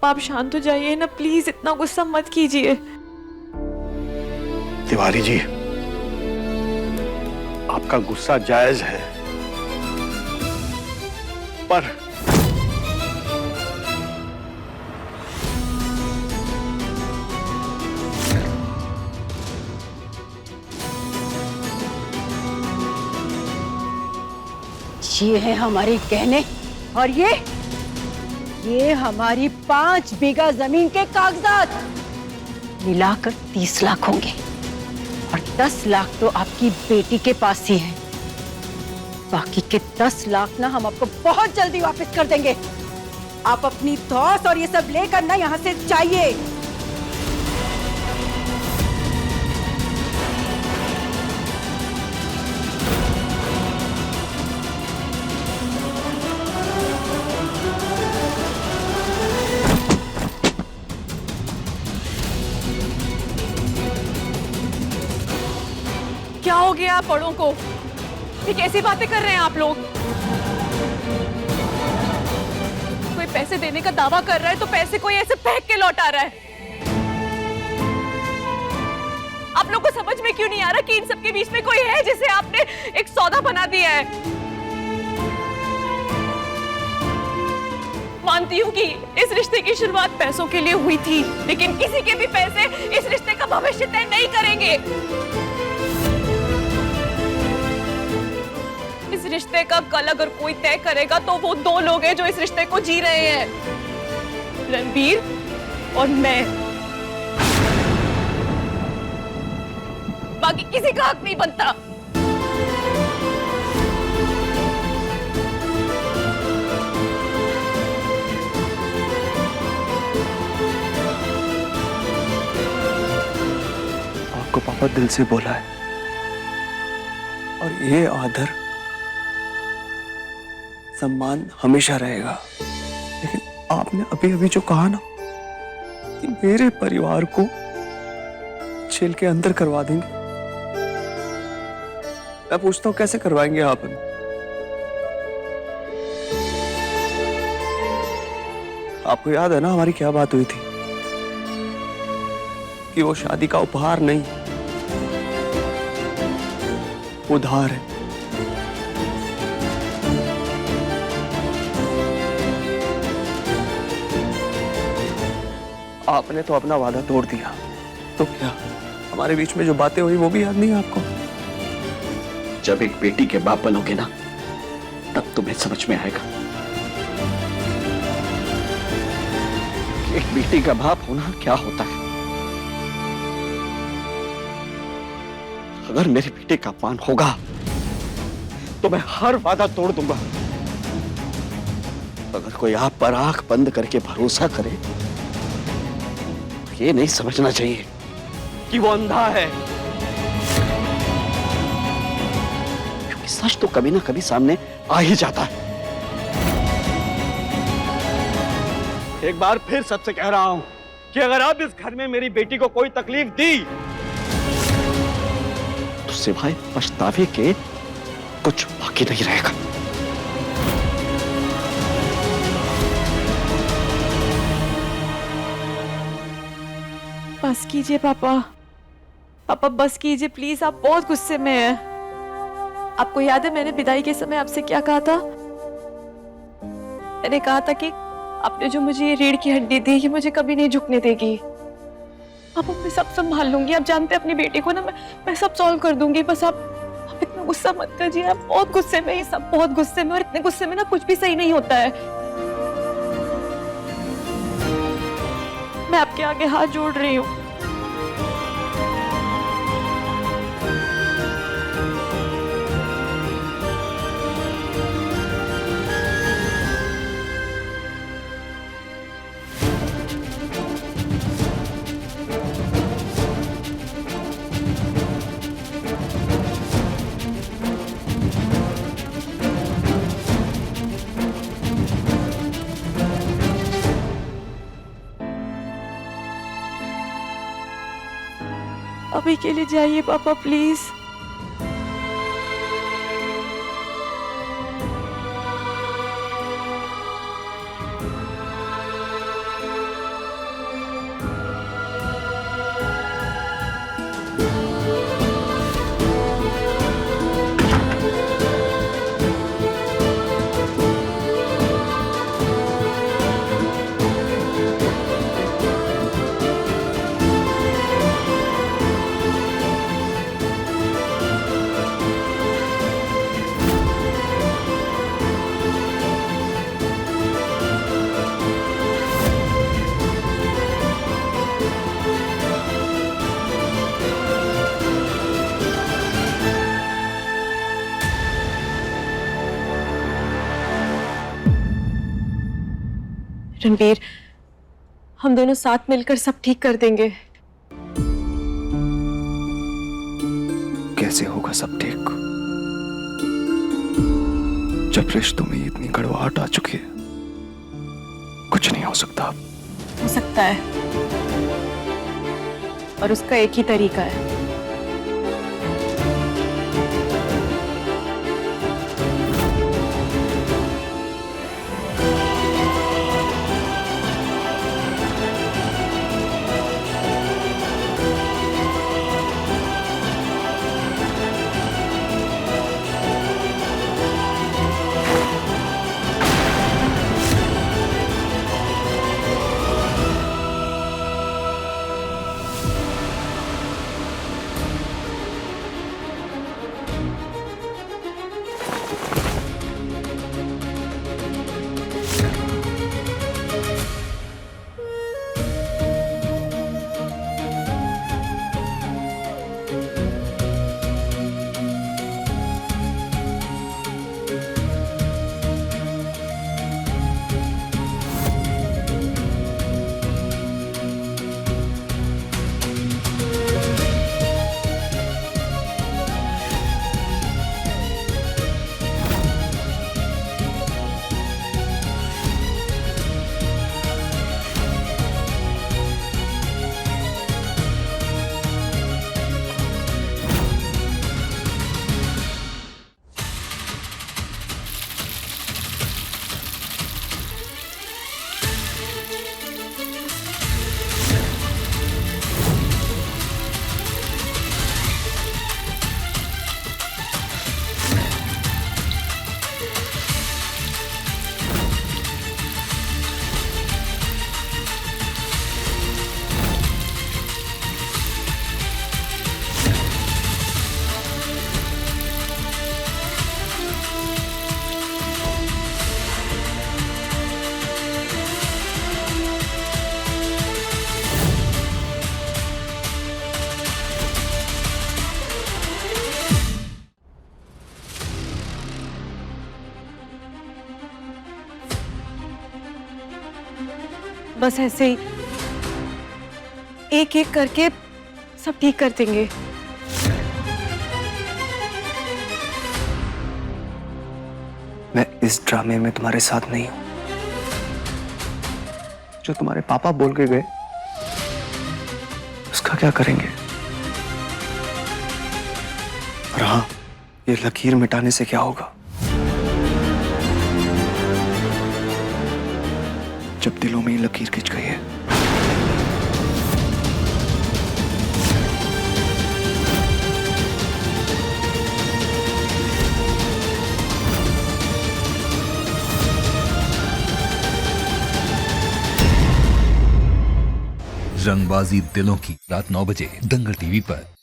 पापा आप शांत हो जाइए ना प्लीज, इतना गुस्सा मत कीजिए। तिवारी जी, आपका गुस्सा जायज है, पर ये है हमारे गहने और ये हमारी 5 बीघा जमीन के कागजात, मिलाकर 30 लाख होंगे और 10 लाख तो आपकी बेटी के पास ही है। बाकी के 10 लाख ना हम आपको बहुत जल्दी वापस कर देंगे। आप अपनी धौस और ये सब लेकर ना यहाँ से जाइए। क्या हो गया आप बड़ों को? ये कैसी बातें कर रहे हैं आप लोग? कोई पैसे देने का दावा कर रहा है तो पैसे कोई ऐसे फेंक के लौटा रहा है। आप लोग को समझ में क्यों नहीं आ रहा कि इन सबके बीच में कोई है जिसे आपने एक सौदा बना दिया है? मानती हूँ कि इस रिश्ते की शुरुआत पैसों के लिए हुई थी, लेकिन किसी के भी पैसे इस रिश्ते का भविष्य तय नहीं करेंगे। इस रिश्ते का कल अगर कोई तय करेगा तो वो 2 लोग हैं जो इस रिश्ते को जी रहे हैं, रणबीर और मैं। बाकी किसी का हक नहीं बनता। आपको पापा दिल से बोला है और ये आदर सम्मान हमेशा रहेगा। लेकिन आपने अभी अभी जो कहा ना कि मेरे परिवार को जेल के अंदर करवा देंगे, मैं पूछता हूं कैसे करवाएंगे आप? आपको याद है ना हमारी क्या बात हुई थी कि वो शादी का उपहार नहीं, उधार है। आपने तो अपना वादा तोड़ दिया, तो क्या हमारे बीच में जो बातें हुई वो भी याद नहीं आपको? जब एक बेटी के बाप बनोगे ना, तब तुम्हें समझ में आएगा कि एक बेटी का बाप होना क्या होता है। अगर मेरी बेटी का अपमान होगा तो मैं हर वादा तोड़ दूंगा। अगर कोई आप पर आंख बंद करके भरोसा करे, ये नहीं समझना चाहिए कि वो अंधा है, क्योंकि सच तो कभी ना कभी सामने आ ही जाता है। एक बार फिर सबसे कह रहा हूं कि अगर अब इस घर में मेरी बेटी को कोई तकलीफ दी तो सिवाय पछतावे के कुछ बाकी नहीं रहेगा। बस कीजिए पापा, पापा बस कीजिए प्लीज, आप बहुत गुस्से में हैं। आपको याद है मैंने विदाई के समय आपसे क्या कहा था? मैंने कहा था कि आपने जो मुझे ये रीढ़ की हड्डी दी, ये मुझे कभी नहीं झुकने देगी। अब मैं सब संभाल लूंगी। आप जानते हैं अपनी बेटी को ना, मैं सब सॉल्व कर दूंगी। बस आप इतना गुस्सा मत कीजिए। आप बहुत गुस्से में, ये सब बहुत गुस्से में, और इतने गुस्से में ना कुछ भी सही नहीं होता है। मैं आपके आगे हाथ जोड़ रही हूँ। अभी के लिए जाइए पापा प्लीज। रणबीर, हम दोनों साथ मिलकर सब ठीक कर देंगे। कैसे होगा सब ठीक जब रिश्तों में इतनी कड़वाहट आ चुकी है? कुछ नहीं हो सकता। हो सकता है, और उसका एक ही तरीका है। बस ऐसे ही एक एक करके सब ठीक कर देंगे। मैं इस ड्रामे में तुम्हारे साथ नहीं हूं। जो तुम्हारे पापा बोल के गए उसका क्या करेंगे? और हाँ, ये लकीर मिटाने से क्या होगा? जब दिलों में ही लकीर खिंच गई है। रंगबाजी दिलों की, रात 9 बजे दंगल टीवी पर।